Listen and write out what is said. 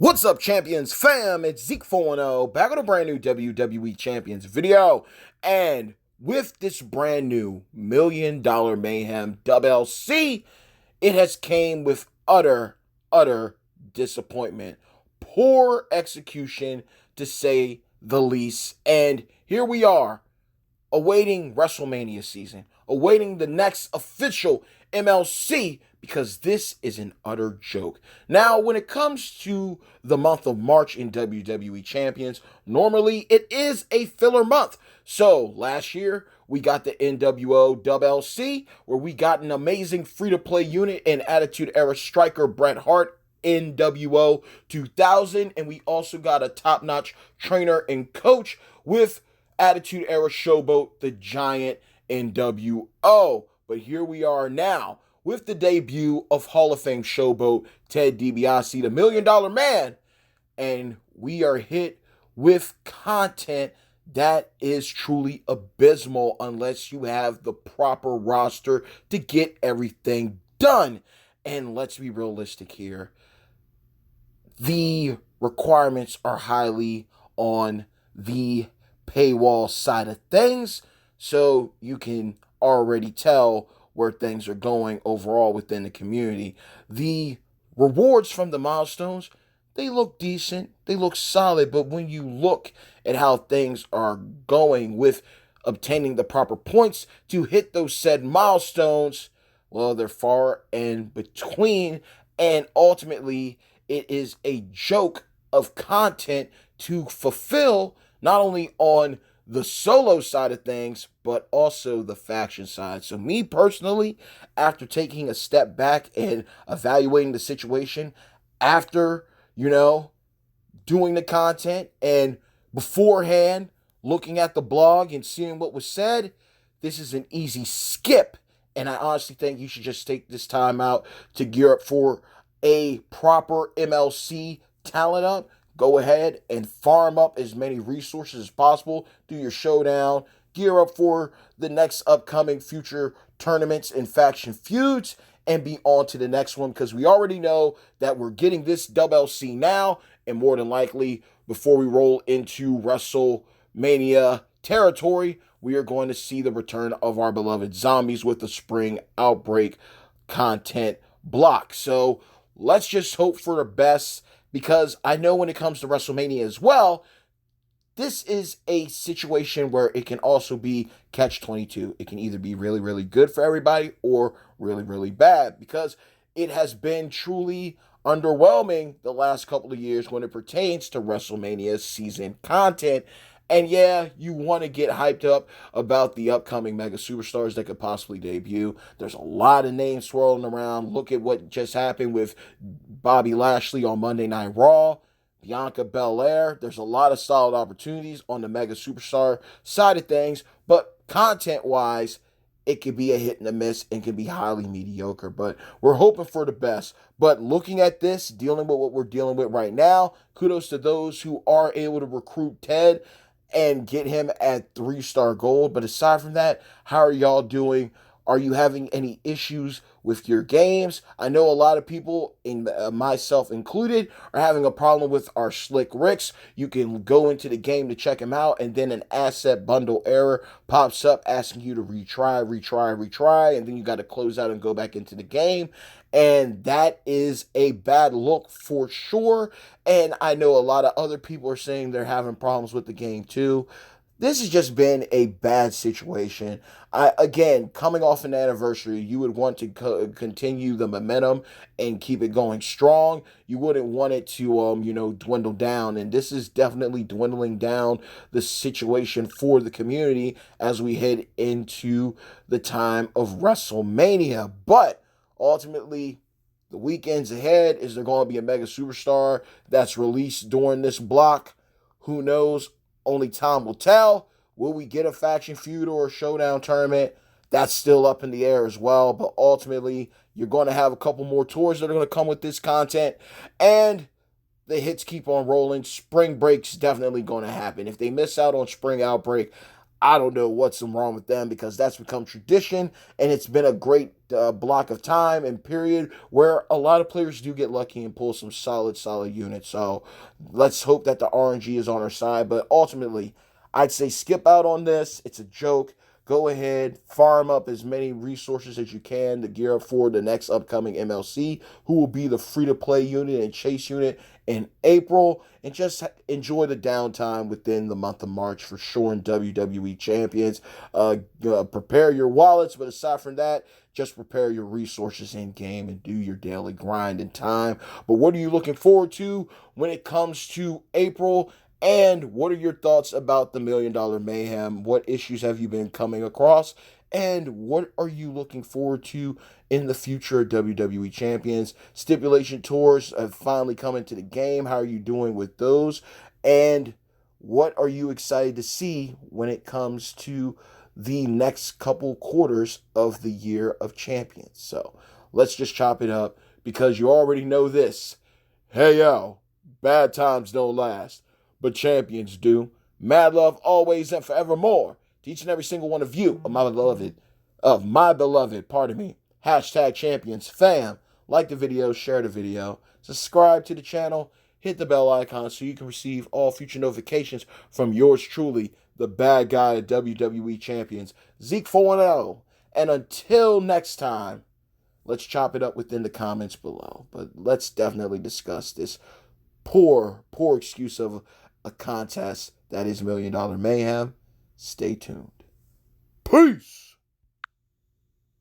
What's up, Champions fam? It's Zeke 410 back with a brand new WWE Champions video. And with this brand new $1 Million Mayhem WLC, it has came with utter disappointment. Poor execution, to say the least. And here we are, awaiting Wrestlemania season, awaiting the next official MLC, because this is an utter joke. Now, when it comes to the month of March in WWE Champions, normally it is a filler month. So last year, we got the NWO WLC, where we got an amazing free-to-play unit and Attitude Era striker Bret Hart, NWO 2000, and we also got a top-notch trainer and coach with Attitude Era Showboat, the Giant NWO. But here we are now with the debut of Hall of Fame Showboat Ted DiBiase, the $1 Million Man, and we are hit with content that is truly abysmal unless you have the proper roster to get everything done. And let's be realistic here. The requirements are highly on the paywall side of things, so you can already tell where things are going overall within the community. The rewards from the milestones, they look decent, they look solid, but when you look at how things are going with obtaining the proper points to hit those said milestones, well, they're far in between, and ultimately it is a joke of content to fulfill, not only on the solo side of things, but also the faction side. So me personally, after taking a step back and evaluating the situation, after, doing the content and beforehand looking at the blog and seeing what was said, this is an easy skip. And I honestly think you should just take this time out to gear up for a proper MLC talent up. Go ahead and farm up as many resources as possible. Do your showdown. Gear up for the next upcoming future tournaments and faction feuds. And be on to the next one, because we already know that we're getting this WLC now. And more than likely, before we roll into Wrestlemania territory, we are going to see the return of our beloved zombies with the Spring Outbreak content block. So let's just hope for the best, because I know when it comes to WrestleMania as well, this is a situation where it can also be catch-22. It can either be really, really good for everybody or really, really bad, because it has been truly underwhelming the last couple of years when it pertains to WrestleMania season content. And yeah, you want to get hyped up about the upcoming mega superstars that could possibly debut. There's a lot of names swirling around. Look at what just happened with Bobby Lashley on Monday Night Raw, Bianca Belair. There's a lot of solid opportunities on the mega superstar side of things, but content-wise, it could be a hit and a miss and can be highly mediocre. But we're hoping for the best. But looking at this, dealing with what we're dealing with right now, kudos to those who are able to recruit Ted and get him at 3-star gold. But aside from that, how are y'all doing? Are you having any issues with your games? I know a lot of people, in myself included, are having a problem with our Slick Ricks. You can go into the game to check him out, and then an asset bundle error pops up asking you to retry, and then you got to close out and go back into the game. And that is a bad look for sure. And I know a lot of other people are saying they're having problems with the game too. This has just been a bad situation. Again, coming off an anniversary, you would want to continue the momentum and keep it going strong. You wouldn't want it to, dwindle down. And this is definitely dwindling down the situation for the community as we head into the time of WrestleMania. But ultimately, the weekends ahead, is there going to be a mega superstar that's released during this block? Who knows? Only time will tell. Will we get a faction feud or a showdown tournament? That's still up in the air as well. But ultimately, you're going to have a couple more tours that are going to come with this content. And the hits keep on rolling. Spring break's definitely going to happen. If they miss out on Spring Outbreak, I don't know what's wrong with them, because that's become tradition, and it's been a great block of time and period where a lot of players do get lucky and pull some solid units. So let's hope that the RNG is on our side. But ultimately, I'd say skip out on this. It's a joke. Go ahead, farm up as many resources as you can to gear up for the next upcoming MLC, who will be the free-to-play unit and chase unit in April, and just enjoy the downtime within the month of March for sure in WWE Champions. Prepare your wallets, but aside from that, just prepare your resources in game and do your daily grind in time. But what are you looking forward to when it comes to April? And what are your thoughts about the $1 Million Mayhem? What issues have you been coming across? And what are you looking forward to in the future of WWE Champions? Stipulation tours have finally come into the game. How are you doing with those? And what are you excited to see when it comes to the next couple quarters of the year of champions? So let's just chop it up, because you already know this. Hey, yo, bad times don't last, but champions do. Mad love always and forevermore to each and every single one of you, of my beloved, pardon me, hashtag champions fam. Like the video, share the video, subscribe to the channel, hit the bell icon so you can receive all future notifications from yours truly, the bad guy of WWE Champions, Zeke 4-0. And until next time, let's chop it up within the comments below. But let's definitely discuss this poor excuse of a contest that is $1 Million Mayhem. Stay tuned. Peace.